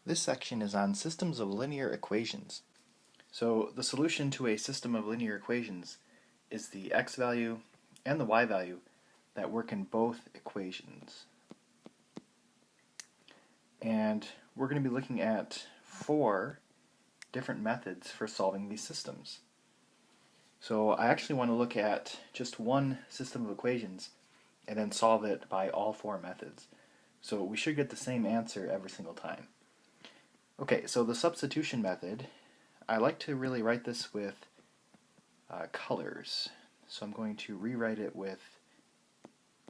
This section is on systems of linear equations. So the solution to a system of linear equations is the x value and the y value that work in both equations. And we're going to be looking at 4 different methods for solving these systems. So I actually want to look at just one system of equations and then solve it by all 4 methods. So we should get the same answer every single time. Okay, so the substitution method, I like to really write this with colors. So I'm going to rewrite it with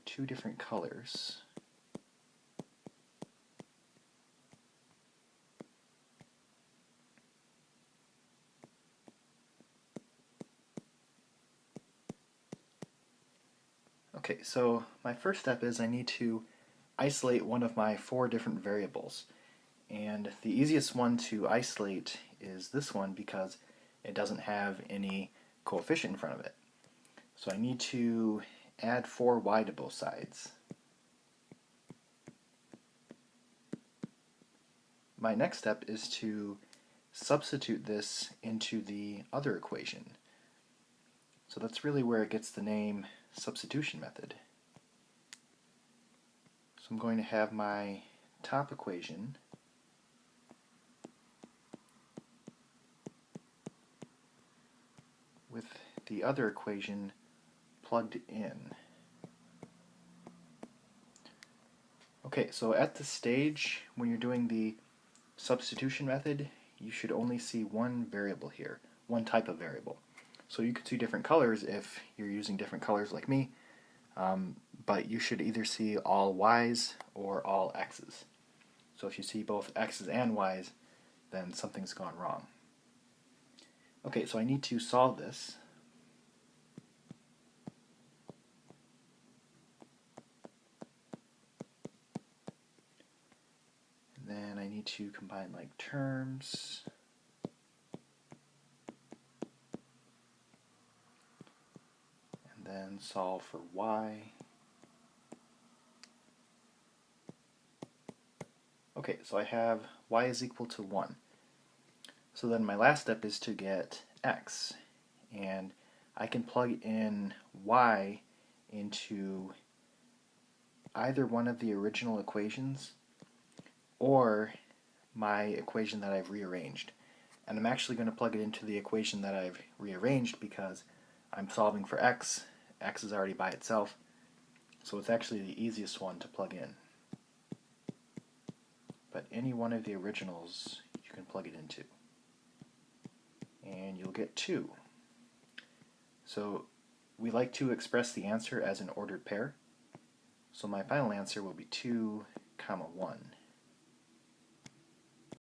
2 different colors. Okay, so my first step is I need to isolate one of my 4 different variables. And the easiest one to isolate is this one because it doesn't have any coefficient in front of it. So I need to add 4y to both sides. My next step is to substitute this into the other equation. So that's really where it gets the name substitution method. So I'm going to have my top equation with the other equation plugged in. Okay, so at this stage, when you're doing the substitution method, you should only see one variable here, one type of variable. So you could see different colors if you're using different colors like me, but you should either see all y's or all x's. So if you see both x's and y's, then something's gone wrong. Okay, so I need to solve this. And then I need to combine like terms. And then solve for y. Okay, so I have y is equal to 1. So then my last step is to get x. And I can plug in y into either one of the original equations or my equation that I've rearranged. And I'm actually going to plug it into the equation that I've rearranged because I'm solving for x. X is already by itself, so it's actually the easiest one to plug in. But any one of the originals you can plug it into. And you'll get 2. So we like to express the answer as an ordered pair. So my final answer will be 2, 1.